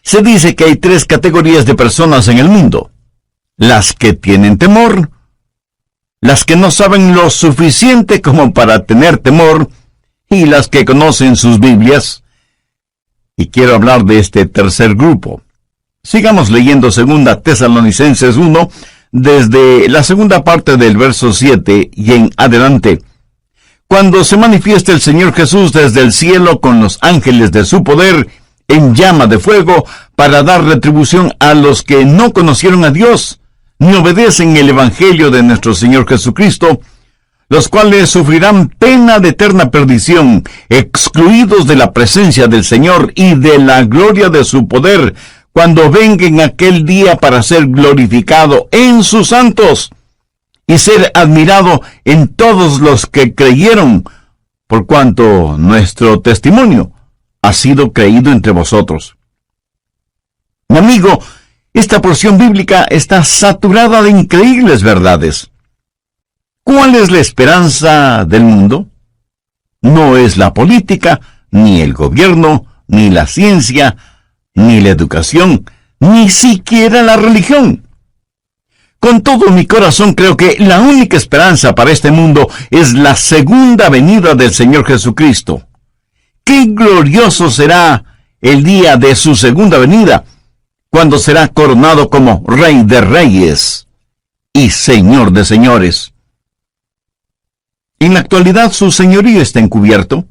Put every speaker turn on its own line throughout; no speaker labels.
Se dice que hay 3 categorías de personas en el mundo: las que tienen temor, las que no saben lo suficiente como para tener temor, y las que conocen sus Biblias. Y quiero hablar de este tercer grupo. Sigamos leyendo 2 Tesalonicenses 1, desde la segunda parte del verso 7 y en adelante. Cuando se manifieste el Señor Jesús desde el cielo con los ángeles de su poder, en llama de fuego, para dar retribución a los que no conocieron a Dios, ni obedecen el Evangelio de nuestro Señor Jesucristo, los cuales sufrirán pena de eterna perdición, excluidos de la presencia del Señor y de la gloria de su poder, cuando venga en aquel día para ser glorificado en sus santos, y ser admirado en todos los que creyeron, por cuanto nuestro testimonio ha sido creído entre vosotros. Mi amigo, esta porción bíblica está saturada de increíbles verdades. ¿Cuál es la esperanza del mundo? No es la política, ni el gobierno, ni la ciencia, ni la educación, ni siquiera la religión. Con todo mi corazón creo que la única esperanza para este mundo es la segunda venida del Señor Jesucristo. ¡Qué glorioso será el día de su segunda venida, cuando será coronado como Rey de Reyes y Señor de Señores! En la actualidad su señorío está encubierto.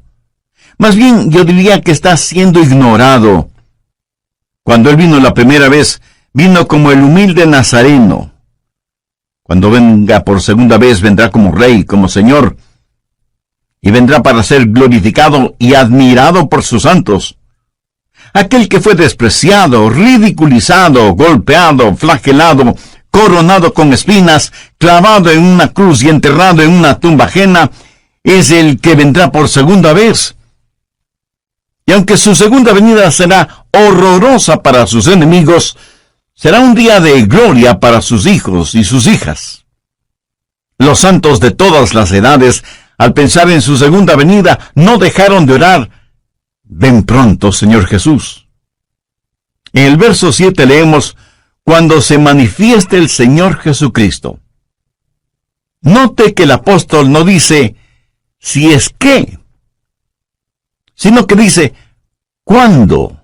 Más bien yo diría que está siendo ignorado. Cuando Él vino la primera vez, vino como el humilde Nazareno. Cuando venga por segunda vez, vendrá como Rey, como Señor, y vendrá para ser glorificado y admirado por sus santos. Aquel que fue despreciado, ridiculizado, golpeado, flagelado, coronado con espinas, clavado en una cruz y enterrado en una tumba ajena, es el que vendrá por segunda vez. Y aunque su segunda venida será horrorosa para sus enemigos, será un día de gloria para sus hijos y sus hijas. Los santos de todas las edades, al pensar en su segunda venida, no dejaron de orar: ven pronto, Señor Jesús. En el verso 7 leemos: cuando se manifieste el Señor Jesucristo. Note que el apóstol no dice si es que, sino que dice ¿cuándo?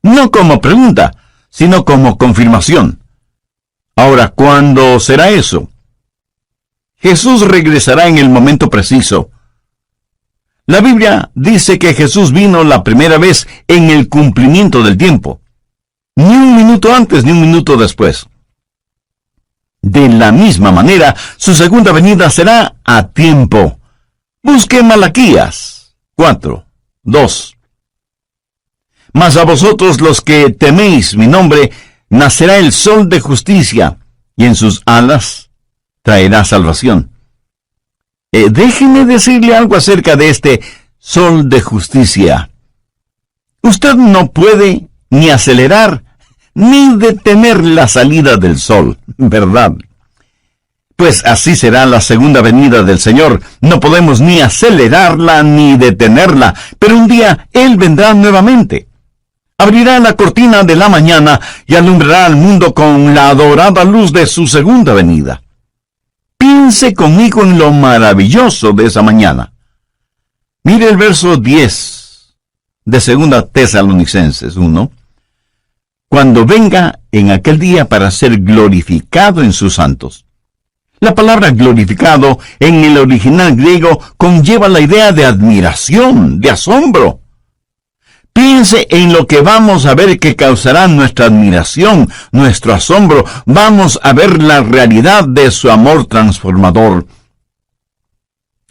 No como pregunta, sino como confirmación. Ahora, ¿cuándo será eso? Jesús regresará en el momento preciso. La Biblia dice que Jesús vino la primera vez en el cumplimiento del tiempo. Ni un minuto antes ni un minuto después. De la misma manera, su segunda venida será a tiempo. Busque Malaquías 4:2. Mas a vosotros los que teméis mi nombre, nacerá el sol de justicia, y en sus alas traerá salvación. Déjeme decirle algo acerca de este sol de justicia. Usted no puede ni acelerar ni detener la salida del sol, ¿verdad? Pues así será la segunda venida del Señor. No podemos ni acelerarla ni detenerla, pero un día Él vendrá nuevamente. Abrirá la cortina de la mañana y alumbrará al mundo con la dorada luz de su segunda venida. Piense conmigo en lo maravilloso de esa mañana. Mire el verso 10 de 2 Tesalonicenses 1. Cuando venga en aquel día para ser glorificado en sus santos. La palabra glorificado en el original griego conlleva la idea de admiración, de asombro. Piense en lo que vamos a ver que causará nuestra admiración, nuestro asombro. Vamos a ver la realidad de su amor transformador.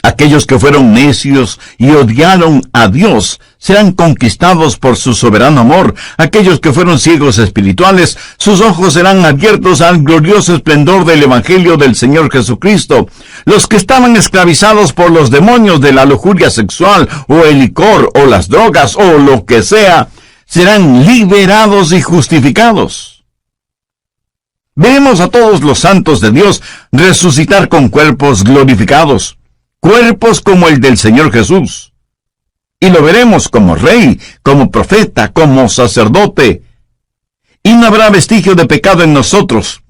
Aquellos que fueron necios y odiaron a Dios serán conquistados por su soberano amor. Aquellos que fueron ciegos espirituales, sus ojos serán abiertos al glorioso esplendor del Evangelio del Señor Jesucristo. Los que estaban esclavizados por los demonios de la lujuria sexual, o el licor, o las drogas, o lo que sea, serán liberados y justificados. Vemos a todos los santos de Dios resucitar con cuerpos glorificados. Cuerpos como el del Señor Jesús. Y lo veremos como rey, como profeta, como sacerdote, y no habrá vestigio de pecado en nosotros.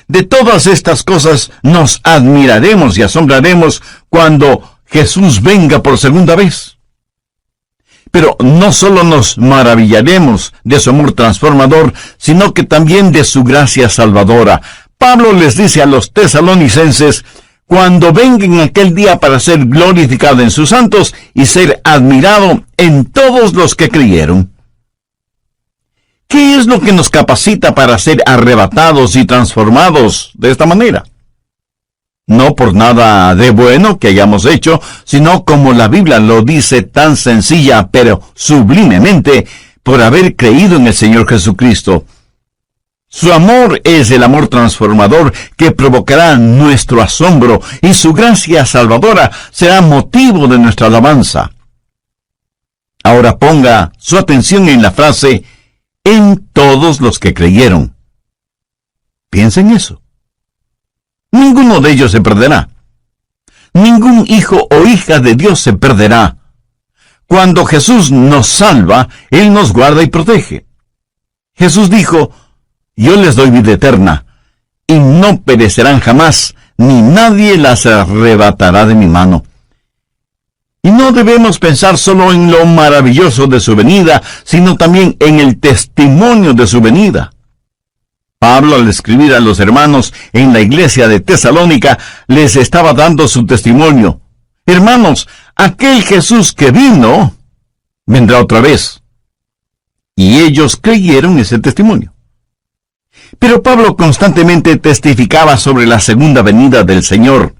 De todas estas cosas nos admiraremos y asombraremos cuando Jesús venga por segunda vez. Pero no solo nos maravillaremos de su amor transformador, sino que también de su gracia salvadora. Pablo les dice a los tesalonicenses: cuando venga en aquel día para ser glorificado en sus santos y ser admirado en todos los que creyeron. ¿Qué es lo que nos capacita para ser arrebatados y transformados de esta manera? No por nada de bueno que hayamos hecho, sino como la Biblia lo dice tan sencilla pero sublimemente, por haber creído en el Señor Jesucristo. Su amor es el amor transformador que provocará nuestro asombro, y su gracia salvadora será motivo de nuestra alabanza. Ahora ponga su atención en la frase «en todos los que creyeron». Piensa en eso. Ninguno de ellos se perderá. Ningún hijo o hija de Dios se perderá. Cuando Jesús nos salva, Él nos guarda y protege. Jesús dijo: «Yo les doy vida eterna, y no perecerán jamás, ni nadie las arrebatará de mi mano». Y no debemos pensar solo en lo maravilloso de su venida, sino también en el testimonio de su venida. Pablo, al escribir a los hermanos en la iglesia de Tesalónica, les estaba dando su testimonio. Hermanos, aquel Jesús que vino, vendrá otra vez. Y ellos creyeron ese testimonio. Pero Pablo constantemente testificaba sobre la segunda venida del Señor.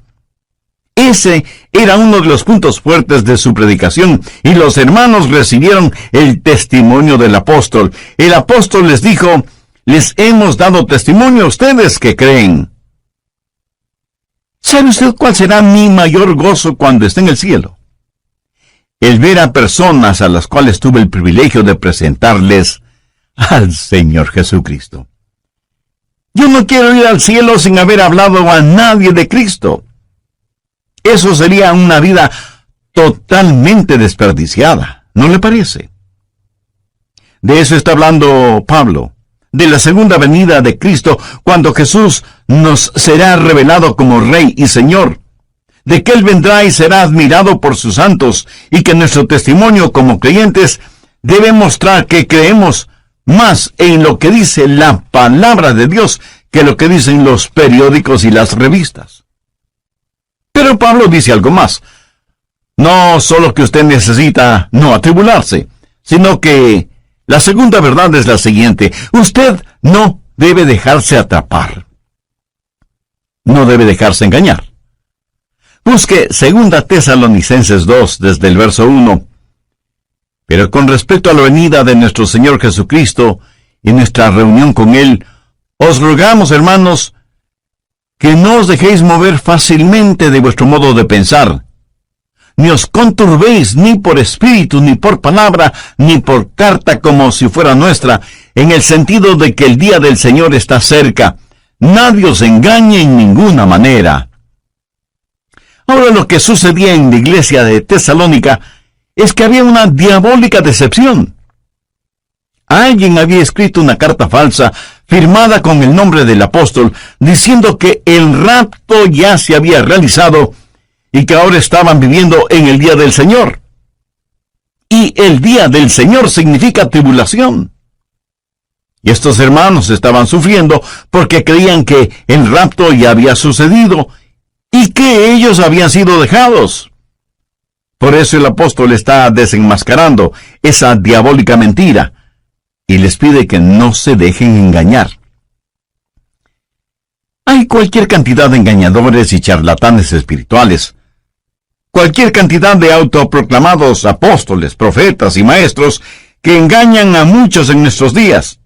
Ese era uno de los puntos fuertes de su predicación, y los hermanos recibieron el testimonio del apóstol. El apóstol les dijo: «Les hemos dado testimonio a ustedes que creen». ¿Sabe usted cuál será mi mayor gozo cuando esté en el cielo? El ver a personas a las cuales tuve el privilegio de presentarles al Señor Jesucristo. Yo no quiero ir al cielo sin haber hablado a nadie de Cristo. Eso sería una vida totalmente desperdiciada, ¿no le parece? De eso está hablando Pablo, de la segunda venida de Cristo, cuando Jesús nos será revelado como Rey y Señor, de que Él vendrá y será admirado por sus santos, y que nuestro testimonio como creyentes debe mostrar que creemos más en lo que dice la palabra de Dios que lo que dicen los periódicos y las revistas. Pero Pablo dice algo más. No solo que usted necesita no atribularse, sino que la segunda verdad es la siguiente: usted no debe dejarse atrapar. No debe dejarse engañar. Busque 2 Tesalonicenses 2 desde el verso 1. Pero con respecto a la venida de nuestro Señor Jesucristo y nuestra reunión con Él, os rogamos, hermanos, que no os dejéis mover fácilmente de vuestro modo de pensar, ni os conturbéis ni por espíritu, ni por palabra, ni por carta como si fuera nuestra, en el sentido de que el día del Señor está cerca. Nadie os engañe en ninguna manera. Ahora, lo que sucedía en la iglesia de Tesalónica es que había una diabólica decepción. Alguien había escrito una carta falsa, firmada con el nombre del apóstol, diciendo que el rapto ya se había realizado y que ahora estaban viviendo en el día del Señor. Y el día del Señor significa tribulación. Y estos hermanos estaban sufriendo porque creían que el rapto ya había sucedido y que ellos habían sido dejados. Por eso el apóstol está desenmascarando esa diabólica mentira y les pide que no se dejen engañar. Hay cualquier cantidad de engañadores y charlatanes espirituales, cualquier cantidad de autoproclamados apóstoles, profetas y maestros que engañan a muchos en nuestros días.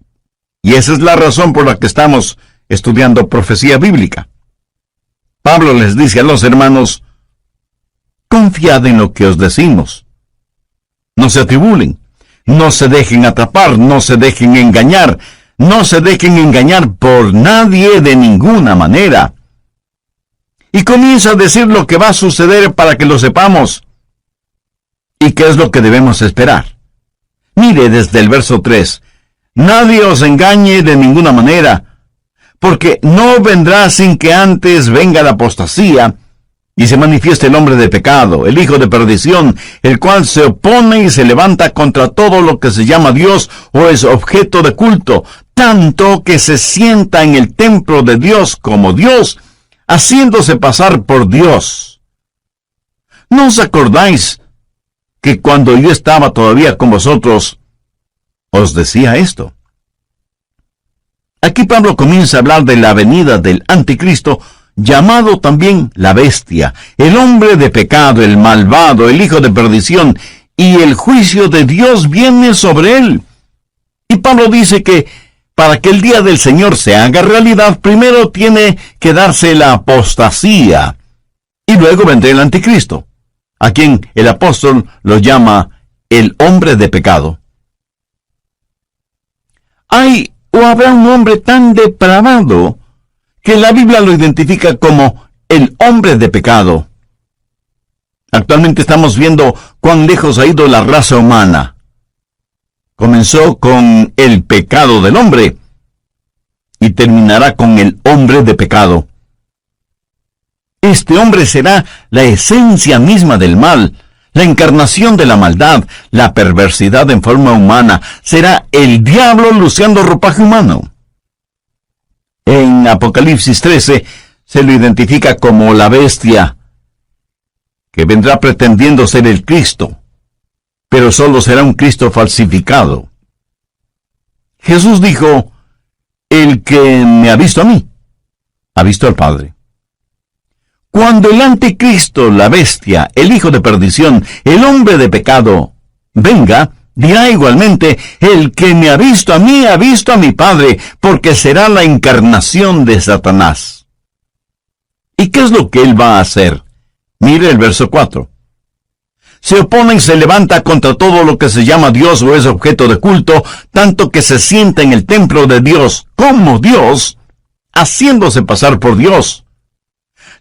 Y esa es la razón por la que estamos estudiando profecía bíblica. Pablo les dice a los hermanos: confiad en lo que os decimos. No se atribulen, no se dejen atrapar, no se dejen engañar, no se dejen engañar por nadie de ninguna manera. Y comienza a decir lo que va a suceder para que lo sepamos. ¿Y qué es lo que debemos esperar? Mire desde el verso 3. Nadie os engañe de ninguna manera, porque no vendrá sin que antes venga la apostasía, y se manifieste el hombre de pecado, el hijo de perdición, el cual se opone y se levanta contra todo lo que se llama Dios o es objeto de culto, tanto que se sienta en el templo de Dios como Dios, haciéndose pasar por Dios. ¿No os acordáis que cuando yo estaba todavía con vosotros, os decía esto? Aquí Pablo comienza a hablar de la venida del anticristo, llamado también la bestia, el hombre de pecado, el malvado, el hijo de perdición, y el juicio de Dios viene sobre él. Y Pablo dice que para que el día del Señor se haga realidad, primero tiene que darse la apostasía, y luego vendrá el anticristo, a quien el apóstol lo llama el hombre de pecado. ¿Hay o habrá un hombre tan depravado que la Biblia lo identifica como el hombre de pecado? Actualmente estamos viendo cuán lejos ha ido la raza humana. Comenzó con el pecado del hombre y terminará con el hombre de pecado. Este hombre será la esencia misma del mal, la encarnación de la maldad, la perversidad en forma humana. Será el diablo luciendo ropaje humano. En Apocalipsis 13 se lo identifica como la bestia, que vendrá pretendiendo ser el Cristo, pero solo será un Cristo falsificado. Jesús dijo: el que me ha visto a mí, ha visto al Padre. Cuando el anticristo, la bestia, el hijo de perdición, el hombre de pecado, venga, dirá igualmente: el que me ha visto a mí, ha visto a mi Padre, porque será la encarnación de Satanás. ¿Y qué es lo que él va a hacer? Mire el verso 4. Se opone y se levanta contra todo lo que se llama Dios o es objeto de culto, tanto que se sienta en el templo de Dios como Dios, haciéndose pasar por Dios.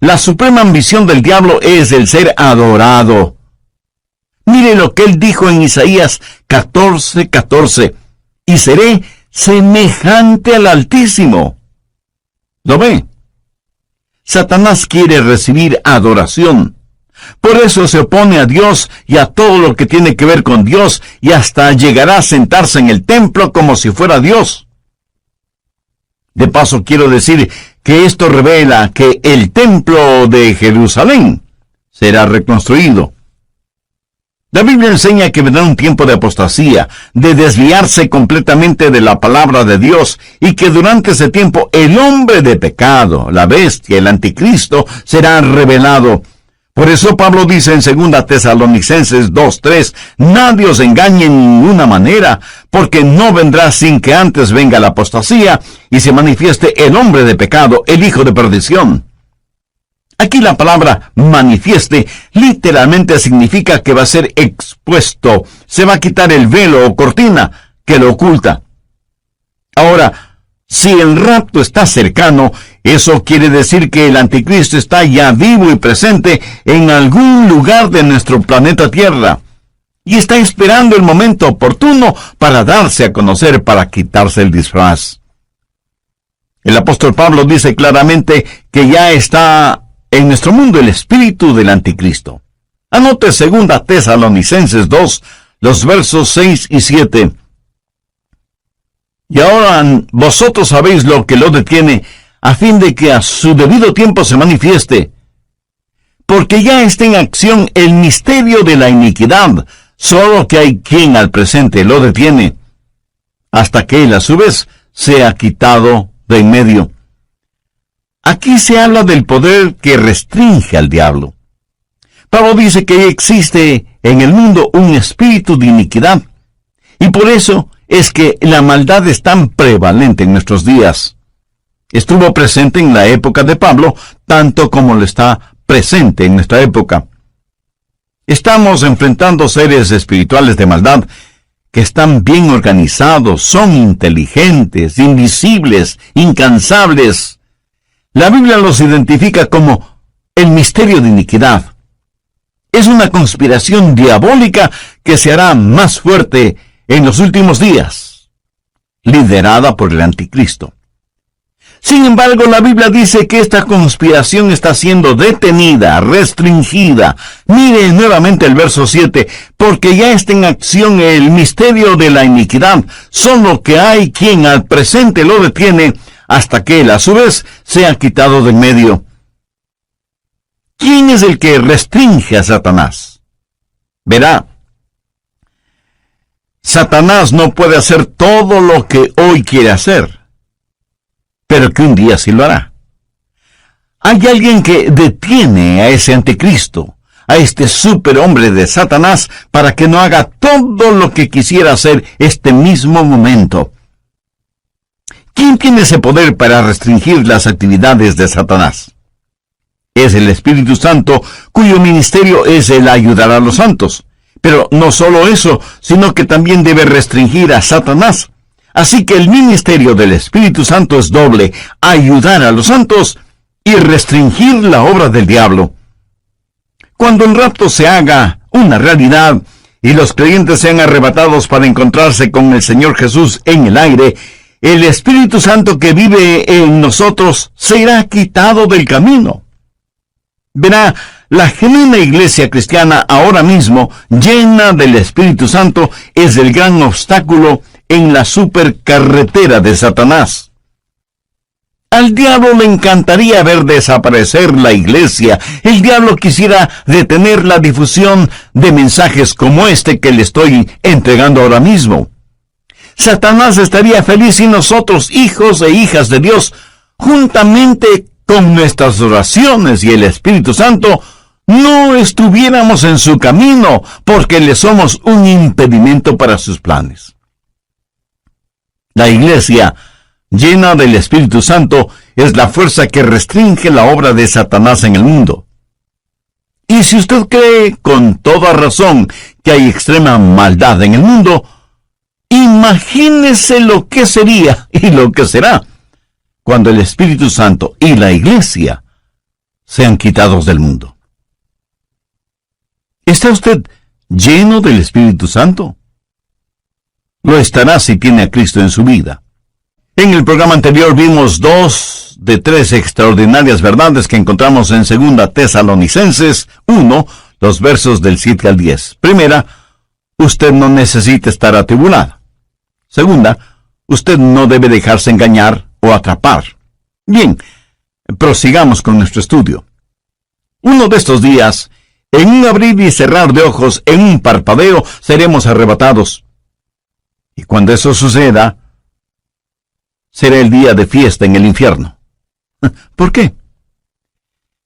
La suprema ambición del diablo es el ser adorado. Mire lo que él dijo en Isaías 14:14. Y seré semejante al Altísimo. ¿Lo ve? Satanás quiere recibir adoración. Por eso se opone a Dios y a todo lo que tiene que ver con Dios, y hasta llegará a sentarse en el templo como si fuera Dios. De paso, quiero decir que esto revela que el templo de Jerusalén será reconstruido. La Biblia enseña que vendrá un tiempo de apostasía, de desviarse completamente de la palabra de Dios, y que durante ese tiempo el hombre de pecado, la bestia, el anticristo, será revelado. Por eso Pablo dice en 2 Tesalonicenses 2:3, nadie os engañe en ninguna manera, porque no vendrá sin que antes venga la apostasía y se manifieste el hombre de pecado, el hijo de perdición. Aquí la palabra manifieste literalmente significa que va a ser expuesto, se va a quitar el velo o cortina que lo oculta. Ahora, si el rapto está cercano, eso quiere decir que el anticristo está ya vivo y presente en algún lugar de nuestro planeta Tierra, y está esperando el momento oportuno para darse a conocer, para quitarse el disfraz. El apóstol Pablo dice claramente que ya está en nuestro mundo el espíritu del anticristo. Anote 2 Tesalonicenses 2, los versos 6 y 7. Y ahora vosotros sabéis lo que lo detiene, a fin de que a su debido tiempo se manifieste. Porque ya está en acción el misterio de la iniquidad, solo que hay quien al presente lo detiene, hasta que él a su vez sea quitado de en medio. Aquí se habla del poder que restringe al diablo. Pablo dice que existe en el mundo un espíritu de iniquidad, y por eso es que la maldad es tan prevalente en nuestros días. Estuvo presente en la época de Pablo, tanto como lo está presente en nuestra época. Estamos enfrentando seres espirituales de maldad que están bien organizados, son inteligentes, invisibles, incansables. La Biblia los identifica como el misterio de iniquidad. Es una conspiración diabólica que se hará más fuerte en los últimos días. liderada por el anticristo. Sin embargo, la Biblia dice que esta conspiración está siendo detenida, restringida. Mire nuevamente el verso 7, porque ya está en acción el misterio de la iniquidad, solo que hay quien al presente lo detiene hasta que él a su vez sea quitado del medio. ¿Quién es el que restringe a Satanás? Verá, Satanás no puede hacer todo lo que hoy quiere hacer, pero que un día sí lo hará. Hay alguien que detiene a ese anticristo, a este superhombre de Satanás, para que no haga todo lo que quisiera hacer este mismo momento. ¿Quién tiene ese poder para restringir las actividades de Satanás? Es el Espíritu Santo, cuyo ministerio es el ayudar a los santos. Pero no solo eso, sino que también debe restringir a Satanás. Así que el ministerio del Espíritu Santo es doble: ayudar a los santos y restringir la obra del diablo. Cuando el rapto se haga una realidad y los creyentes sean arrebatados para encontrarse con el Señor Jesús en el aire, el Espíritu Santo que vive en nosotros será quitado del camino. Verá, la genuina iglesia cristiana ahora mismo, llena del Espíritu Santo, es el gran obstáculo en la supercarretera de Satanás. Al diablo le encantaría ver desaparecer la iglesia. El diablo quisiera detener la difusión de mensajes como este que le estoy entregando ahora mismo. Satanás estaría feliz si nosotros, hijos e hijas de Dios, juntamente con nuestras oraciones y el Espíritu Santo, no estuviéramos en su camino, porque le somos un impedimento para sus planes. La iglesia, llena del Espíritu Santo, es la fuerza que restringe la obra de Satanás en el mundo. Y si usted cree con toda razón que hay extrema maldad en el mundo, imagínese lo que sería y lo que será cuando el Espíritu Santo y la iglesia sean quitados del mundo. ¿Está usted lleno del Espíritu Santo? Lo estará si tiene a Cristo en su vida. En el programa anterior vimos 2 de 3 extraordinarias verdades que encontramos en 2 Tesalonicenses 1, los versos del 7 al 10. Primera, usted no necesita estar atribulado. Segunda, usted no debe dejarse engañar o atrapar. Bien, prosigamos con nuestro estudio. Uno de estos días, en un abrir y cerrar de ojos, en un parpadeo, seremos arrebatados. Y cuando eso suceda, será el día de fiesta en el infierno. ¿Por qué?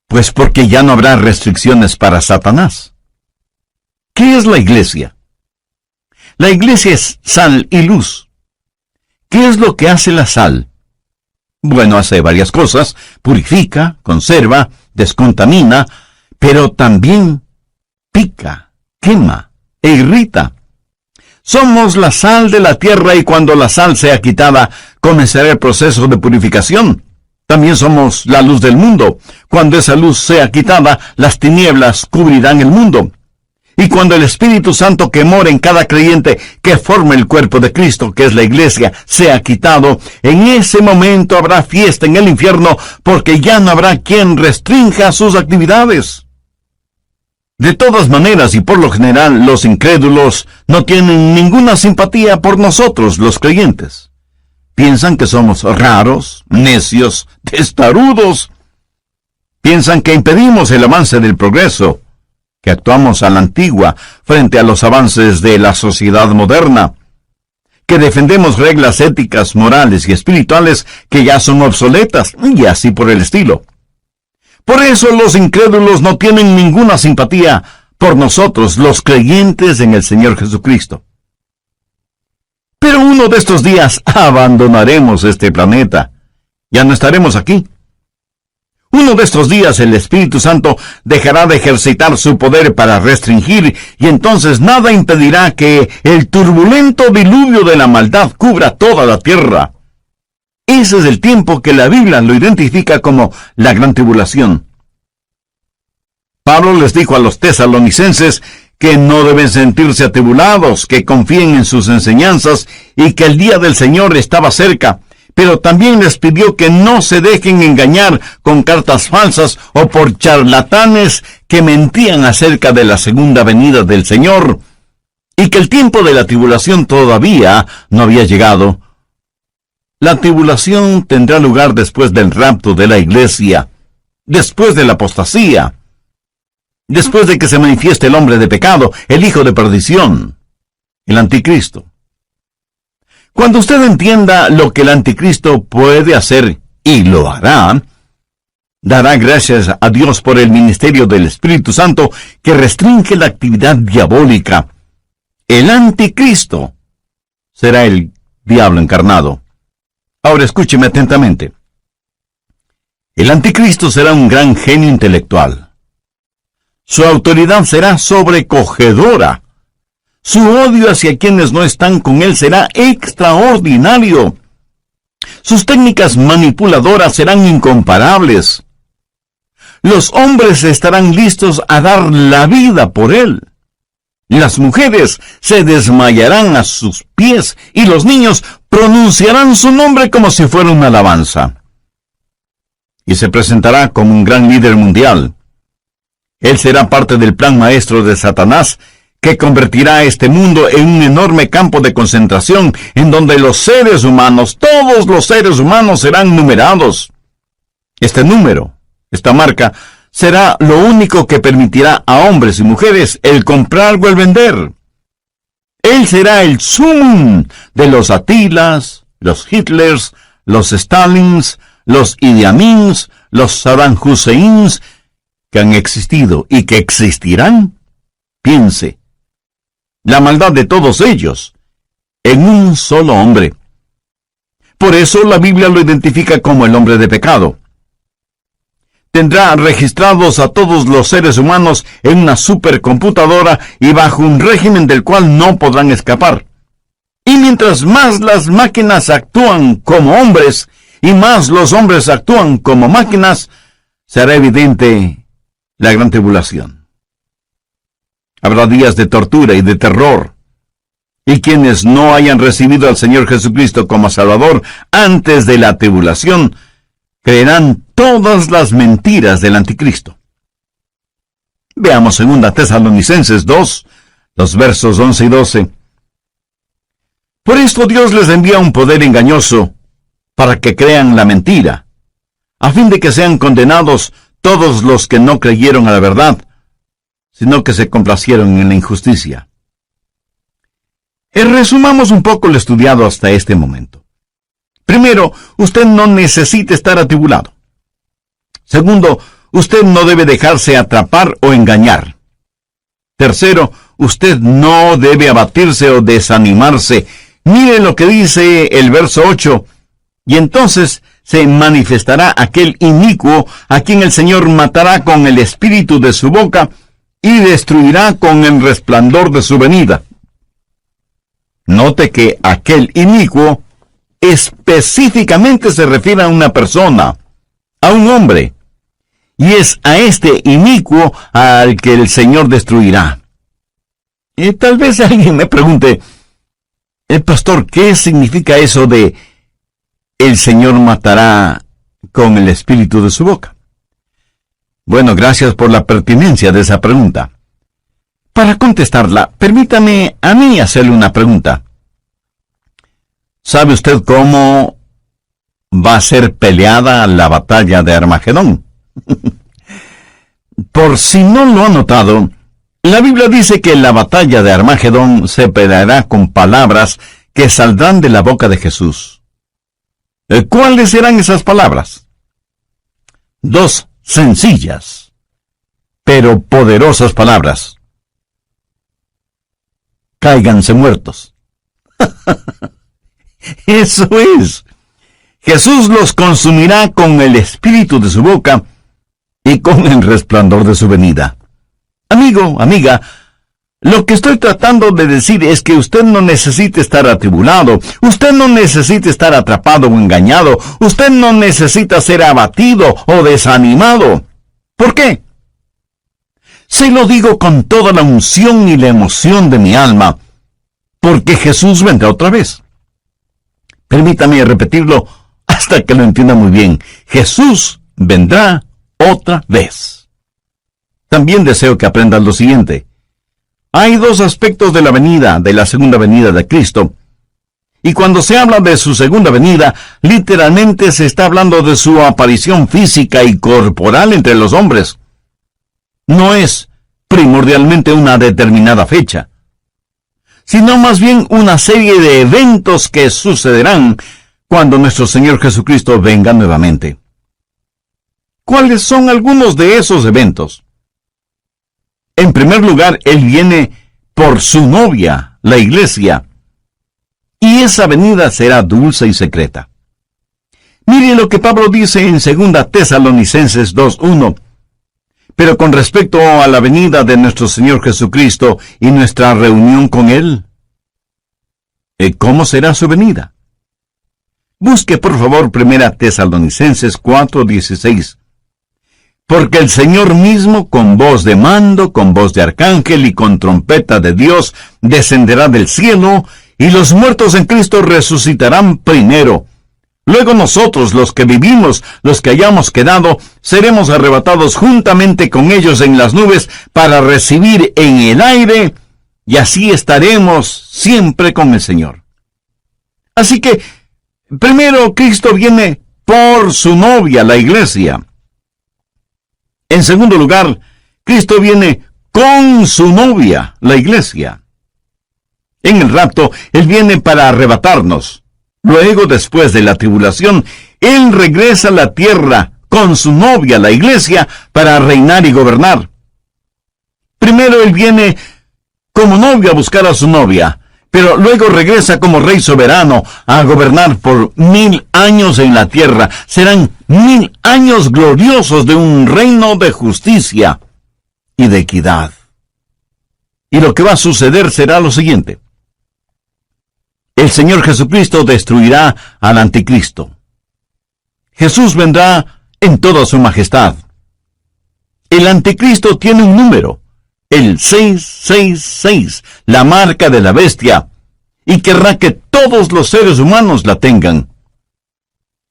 Pues porque ya no habrá restricciones para Satanás. ¿Qué es la iglesia? La iglesia es sal y luz. ¿Qué es lo que hace la sal? Bueno, hace varias cosas: purifica, conserva, descontamina, pero también pica, quema e irrita. Somos la sal de la tierra, y cuando la sal sea quitada, comenzará el proceso de purificación. También somos la luz del mundo. Cuando esa luz sea quitada, las tinieblas cubrirán el mundo. Y cuando el Espíritu Santo que mora en cada creyente, que forma el cuerpo de Cristo, que es la iglesia, sea quitado, en ese momento habrá fiesta en el infierno, porque ya no habrá quien restrinja sus actividades. De todas maneras, y por lo general, los incrédulos no tienen ninguna simpatía por nosotros, los creyentes. Piensan que somos raros, necios, testarudos. Piensan que impedimos el avance del progreso, que actuamos a la antigua frente a los avances de la sociedad moderna, que defendemos reglas éticas, morales y espirituales que ya son obsoletas, y así por el estilo. Por eso los incrédulos no tienen ninguna simpatía por nosotros, los creyentes en el Señor Jesucristo. Pero uno de estos días abandonaremos este planeta. Ya no estaremos aquí. Uno de estos días el Espíritu Santo dejará de ejercitar su poder para restringir, y entonces nada impedirá que el turbulento diluvio de la maldad cubra toda la tierra. Ese es el tiempo que la Biblia lo identifica como la gran tribulación. Pablo les dijo a los tesalonicenses que no deben sentirse atribulados, que confíen en sus enseñanzas y que el día del Señor estaba cerca. Pero también les pidió que no se dejen engañar con cartas falsas o por charlatanes que mentían acerca de la segunda venida del Señor, y que el tiempo de la tribulación todavía no había llegado. La tribulación tendrá lugar después del rapto de la iglesia, después de la apostasía, después de que se manifieste el hombre de pecado, el hijo de perdición, el anticristo. Cuando usted entienda lo que el anticristo puede hacer, y lo hará, dará gracias a Dios por el ministerio del Espíritu Santo que restringe la actividad diabólica. El anticristo será el diablo encarnado. Ahora escúcheme atentamente. El anticristo será un gran genio intelectual. Su autoridad será sobrecogedora. Su odio hacia quienes no están con él será extraordinario. Sus técnicas manipuladoras serán incomparables. Los hombres estarán listos a dar la vida por él. Las mujeres se desmayarán a sus pies y los niños pronunciarán su nombre como si fuera una alabanza. Y se presentará como un gran líder mundial. Él será parte del plan maestro de Satanás, que convertirá a este mundo en un enorme campo de concentración en donde los seres humanos, todos los seres humanos serán numerados. Este número, esta marca, será lo único que permitirá a hombres y mujeres el comprar o el vender. Él será el sumum de los Atilas, los Hitlers, los Stalins, los Idi Amins, los Saddam Husseins, que han existido y que existirán. Piense, la maldad de todos ellos en un solo hombre. Por eso la Biblia lo identifica como el hombre de pecado. Tendrá registrados a todos los seres humanos en una supercomputadora y bajo un régimen del cual no podrán escapar. Y mientras más las máquinas actúan como hombres y más los hombres actúan como máquinas, será evidente la gran tribulación. Habrá días de tortura y de terror. Y quienes no hayan recibido al Señor Jesucristo como Salvador antes de la tribulación, creerán todas las mentiras del anticristo. Veamos 2 Tesalonicenses 2, los versos 11 y 12. Por esto Dios les envía un poder engañoso para que crean la mentira, a fin de que sean condenados todos los que no creyeron a la verdad, sino que se complacieron en la injusticia. Resumamos un poco lo estudiado hasta este momento. Primero, usted no necesita estar atribulado. Segundo, usted no debe dejarse atrapar o engañar. Tercero, usted no debe abatirse o desanimarse. Mire lo que dice el verso 8. Y entonces se manifestará aquel inicuo a quien el Señor matará con el espíritu de su boca y destruirá con el resplandor de su venida. Note que aquel inicuo específicamente se refiere a una persona, a un hombre, y es a este inicuo al que el Señor destruirá. Y tal vez alguien me pregunte, pastor, ¿qué significa eso de el Señor matará con el espíritu de su boca? Bueno, gracias por la pertinencia de esa pregunta. Para contestarla, permítame a mí hacerle una pregunta. ¿Sabe usted cómo va a ser peleada la batalla de Armagedón? Por si no lo ha notado, la Biblia dice que la batalla de Armagedón se peleará con palabras que saldrán de la boca de Jesús. ¿Cuáles serán esas palabras? 2 sencillas, pero poderosas palabras. Cáiganse muertos. Eso es. Jesús los consumirá con el espíritu de su boca y con el resplandor de su venida. Amigo, amiga, lo que estoy tratando de decir es que usted no necesita estar atribulado, usted no necesita estar atrapado o engañado, usted no necesita ser abatido o desanimado. ¿Por qué? Se lo digo con toda la unción y la emoción de mi alma, porque Jesús vendrá otra vez. Permítame repetirlo hasta que lo entienda muy bien. Jesús vendrá otra vez. También deseo que aprendan lo siguiente. Hay dos aspectos de la segunda venida de Cristo. Y cuando se habla de su segunda venida, literalmente se está hablando de su aparición física y corporal entre los hombres. No es primordialmente una determinada fecha, sino más bien una serie de eventos que sucederán cuando nuestro Señor Jesucristo venga nuevamente. ¿Cuáles son algunos de esos eventos? En primer lugar, Él viene por su novia, la iglesia, y esa venida será dulce y secreta. Mire lo que Pablo dice en 2 Tesalonicenses 2:1. Pero con respecto a la venida de nuestro Señor Jesucristo y nuestra reunión con Él, ¿cómo será su venida? Busque por favor 1 Tesalonicenses 4:16. Porque el Señor mismo, con voz de mando, con voz de arcángel y con trompeta de Dios, descenderá del cielo, y los muertos en Cristo resucitarán primero. Luego nosotros, los que vivimos, los que hayamos quedado, seremos arrebatados juntamente con ellos en las nubes para recibir en el aire, y así estaremos siempre con el Señor. Así que, primero Cristo viene por su novia, la iglesia. En segundo lugar, Cristo viene con su novia, la iglesia. En el rapto, Él viene para arrebatarnos. Luego, después de la tribulación, Él regresa a la tierra con su novia, la iglesia, para reinar y gobernar. Primero Él viene como novio a buscar a su novia, pero luego regresa como rey soberano a gobernar por 1000 años en la tierra. Serán 1000 años gloriosos de un reino de justicia y de equidad. Y lo que va a suceder será lo siguiente. El Señor Jesucristo destruirá al anticristo. Jesús vendrá en toda su majestad. El anticristo tiene un número, el 666, la marca de la bestia, y querrá que todos los seres humanos la tengan.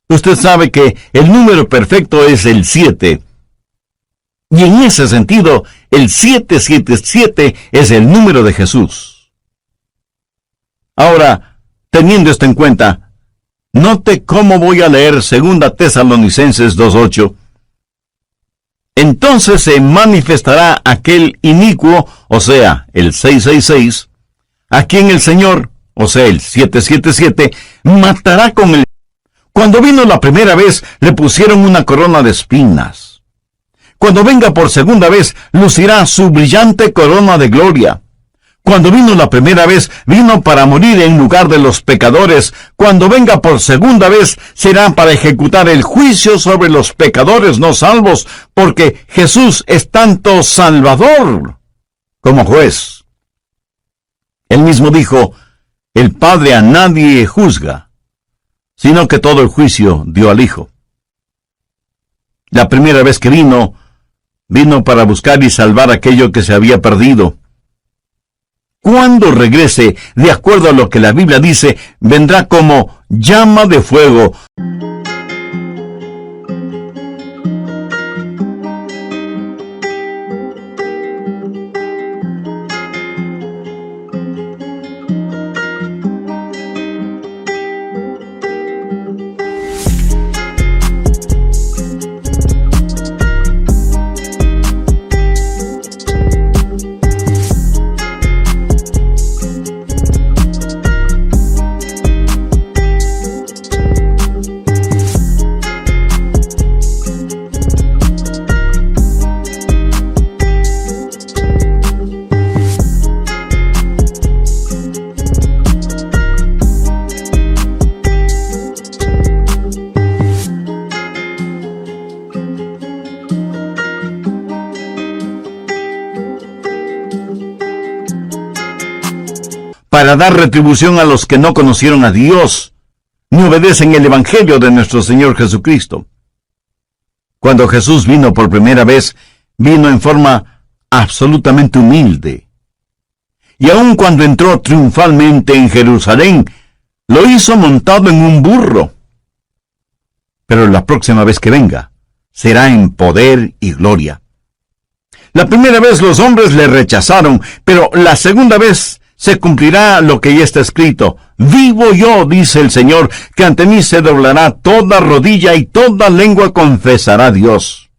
Usted sabe que el número perfecto es el 7. Y en ese sentido, el 777 es el número de Jesús. Ahora, teniendo esto en cuenta, note cómo voy a leer 2 Tesalonicenses 2:8. Entonces se manifestará aquel inicuo, o sea, el 666, a quien el Señor, o sea, el 777, matará con el... Cuando vino la primera vez, le pusieron una corona de espinas. Cuando venga por segunda vez, lucirá su brillante corona de gloria. Cuando vino la primera vez, vino para morir en lugar de los pecadores. Cuando venga por segunda vez, será para ejecutar el juicio sobre los pecadores no salvos, porque Jesús es tanto Salvador como juez. Él mismo dijo, el Padre a nadie juzga, sino que todo el juicio dio al Hijo. La primera vez que vino para buscar y salvar aquello que se había perdido. Cuando regrese, de acuerdo a lo que la Biblia dice, vendrá como llama de fuego. Para dar retribución a los que no conocieron a Dios, ni obedecen el Evangelio de nuestro Señor Jesucristo. Cuando Jesús vino por primera vez, vino en forma absolutamente humilde. Y aun cuando entró triunfalmente en Jerusalén, lo hizo montado en un burro. Pero la próxima vez que venga, será en poder y gloria. La primera vez los hombres le rechazaron, pero la segunda vez se cumplirá lo que ya está escrito. Vivo yo, dice el Señor, que ante mí se doblará toda rodilla y toda lengua confesará a Dios.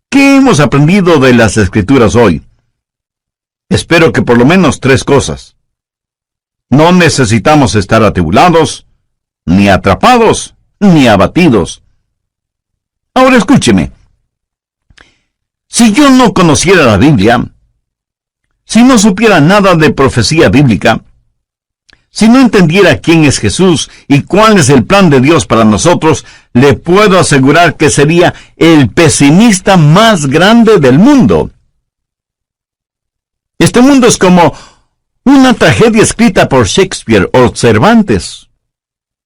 ¿Qué hemos aprendido de las Escrituras hoy? Espero que por lo menos 3 cosas. No necesitamos estar atribulados, ni atrapados, ni abatidos. Ahora escúcheme. Si yo no conociera la Biblia, si no supiera nada de profecía bíblica, si no entendiera quién es Jesús y cuál es el plan de Dios para nosotros, le puedo asegurar que sería el pesimista más grande del mundo. Este mundo es como una tragedia escrita por Shakespeare o Cervantes.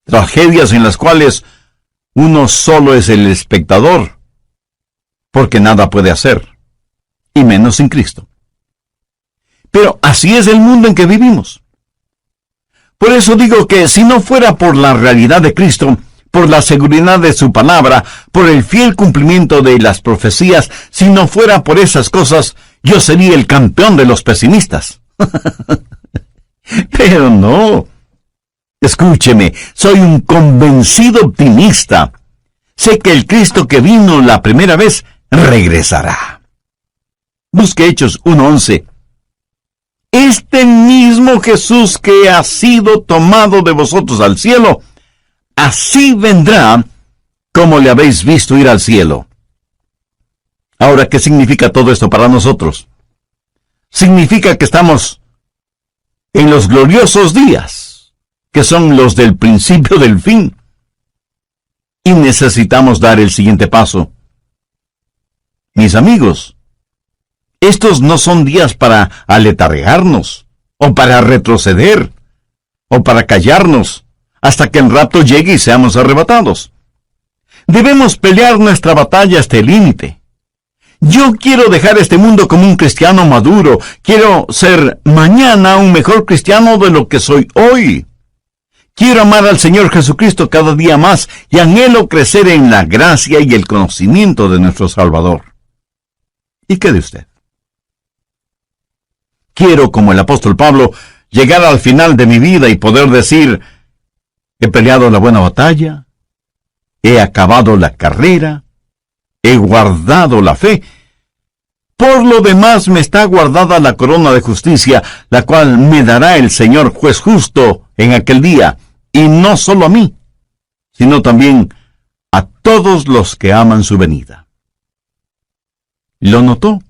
Tragedias en las cuales uno solo es el espectador, porque nada puede hacer, y menos sin Cristo. Pero así es el mundo en que vivimos. Por eso digo que si no fuera por la realidad de Cristo, por la seguridad de su palabra, por el fiel cumplimiento de las profecías, si no fuera por esas cosas, yo sería el campeón de los pesimistas. Pero no. Escúcheme, soy un convencido optimista. Sé que el Cristo que vino la primera vez regresará. Busque Hechos 1:11. Este mismo Jesús que ha sido tomado de vosotros al cielo, así vendrá como le habéis visto ir al cielo. Ahora, ¿qué significa todo esto para nosotros? Significa que estamos en los gloriosos días, que son los del principio del fin. Y necesitamos dar el siguiente paso. Mis amigos, estos no son días para aletargarnos, o para retroceder, o para callarnos, hasta que el rapto llegue y seamos arrebatados. Debemos pelear nuestra batalla hasta el límite. Yo quiero dejar este mundo como un cristiano maduro. Quiero ser mañana un mejor cristiano de lo que soy hoy. Quiero amar al Señor Jesucristo cada día más y anhelo crecer en la gracia y el conocimiento de nuestro Salvador. ¿Y qué de usted? Quiero, como el apóstol Pablo, llegar al final de mi vida y poder decir: he peleado la buena batalla, he acabado la carrera, he guardado la fe. Por lo demás me está guardada la corona de justicia, la cual me dará el Señor juez justo en aquel día, y no solo a mí, sino también a todos los que aman su venida. ¿Lo notó?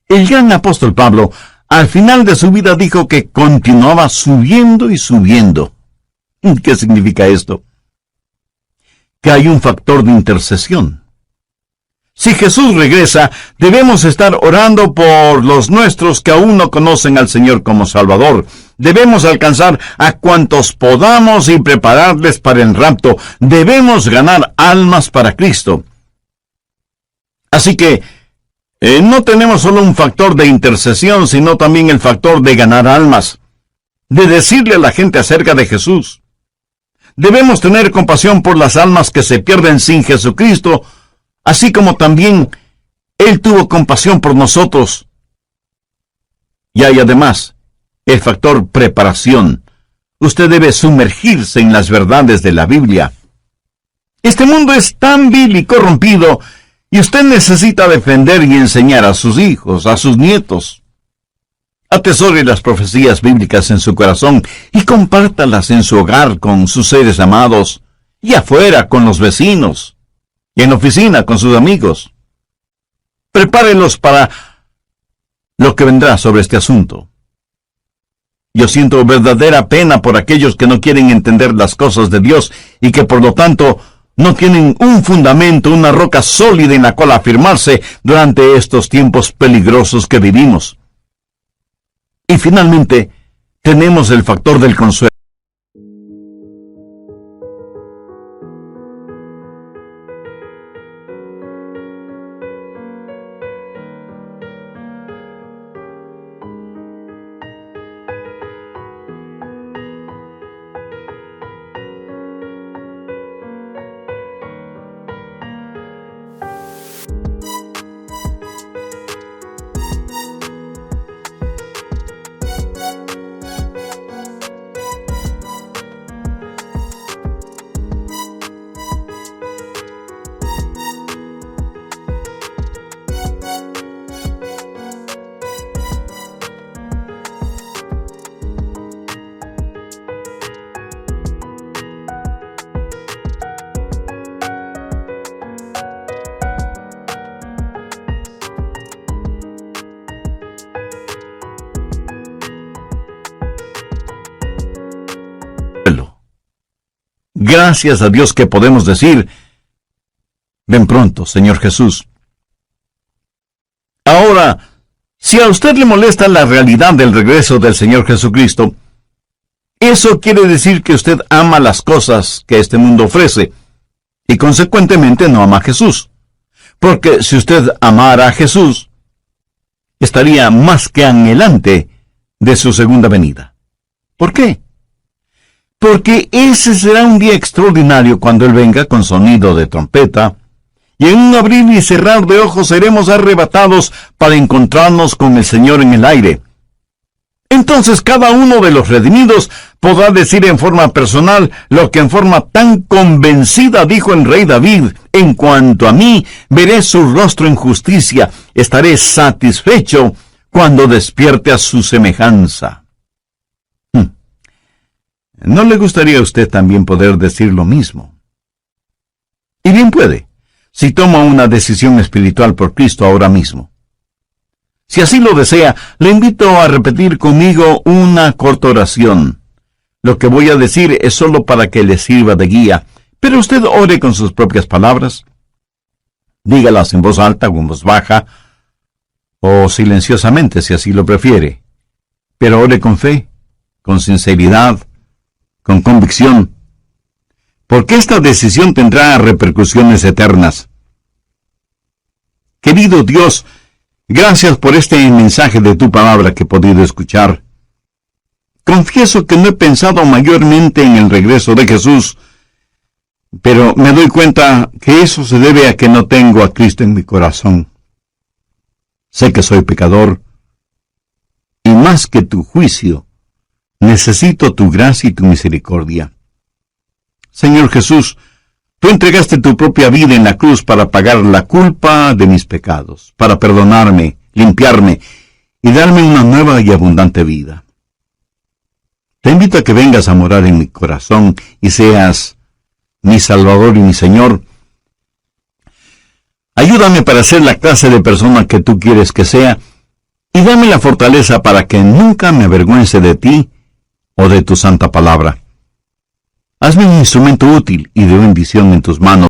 El gran apóstol Pablo, al final de su vida, dijo que continuaba subiendo y subiendo. ¿Qué significa esto? Que hay un factor de intercesión. Si Jesús regresa, debemos estar orando por los nuestros que aún no conocen al Señor como Salvador. Debemos alcanzar a cuantos podamos y prepararles para el rapto. Debemos ganar almas para Cristo. Así que no tenemos solo un factor de intercesión, sino también el factor de ganar almas, de decirle a la gente acerca de Jesús. Debemos tener compasión por las almas que se pierden sin Jesucristo, así como también Él tuvo compasión por nosotros. Y hay además el factor preparación. Usted debe sumergirse en las verdades de la Biblia. Este mundo es tan vil y corrompido, y usted necesita defender y enseñar a sus hijos, a sus nietos. Atesore las profecías bíblicas en su corazón y compártalas en su hogar con sus seres amados, y afuera con los vecinos, y en la oficina con sus amigos. Prepárelos para lo que vendrá sobre este asunto. Yo siento verdadera pena por aquellos que no quieren entender las cosas de Dios y que por lo tanto no tienen un fundamento, una roca sólida en la cual afirmarse durante estos tiempos peligrosos que vivimos. Y finalmente, tenemos el factor del consuelo. Gracias a Dios que podemos decir: ven pronto, Señor Jesús. Ahora, si a usted le molesta la realidad del regreso del Señor Jesucristo, eso quiere decir que usted ama las cosas que este mundo ofrece y consecuentemente no ama a Jesús. Porque si usted amara a Jesús, estaría más que anhelante de su segunda venida. ¿Por qué? Porque ese será un día extraordinario cuando Él venga con sonido de trompeta, y en un abrir y cerrar de ojos seremos arrebatados para encontrarnos con el Señor en el aire. Entonces cada uno de los redimidos podrá decir en forma personal lo que en forma tan convencida dijo el rey David: en cuanto a mí, veré su rostro en justicia, estaré satisfecho cuando despierte a su semejanza. ¿No le gustaría a usted también poder decir lo mismo? Y bien puede, si toma una decisión espiritual por Cristo ahora mismo. Si así lo desea, le invito a repetir conmigo una corta oración. Lo que voy a decir es solo para que le sirva de guía, pero usted ore con sus propias palabras. Dígalas en voz alta o en voz baja, o silenciosamente si así lo prefiere. Pero ore con fe, con sinceridad, con convicción, porque esta decisión tendrá repercusiones eternas. Querido Dios, gracias por este mensaje de tu palabra que he podido escuchar. Confieso que no he pensado mayormente en el regreso de Jesús, pero me doy cuenta que eso se debe a que no tengo a Cristo en mi corazón. Sé que soy pecador, y más que tu juicio, necesito tu gracia y tu misericordia. Señor Jesús, tú entregaste tu propia vida en la cruz para pagar la culpa de mis pecados, para perdonarme, limpiarme y darme una nueva y abundante vida. Te invito a que vengas a morar en mi corazón y seas mi Salvador y mi Señor. Ayúdame para ser la clase de persona que tú quieres que sea y dame la fortaleza para que nunca me avergüence de ti o de tu santa palabra. Hazme un instrumento útil y de bendición en tus manos.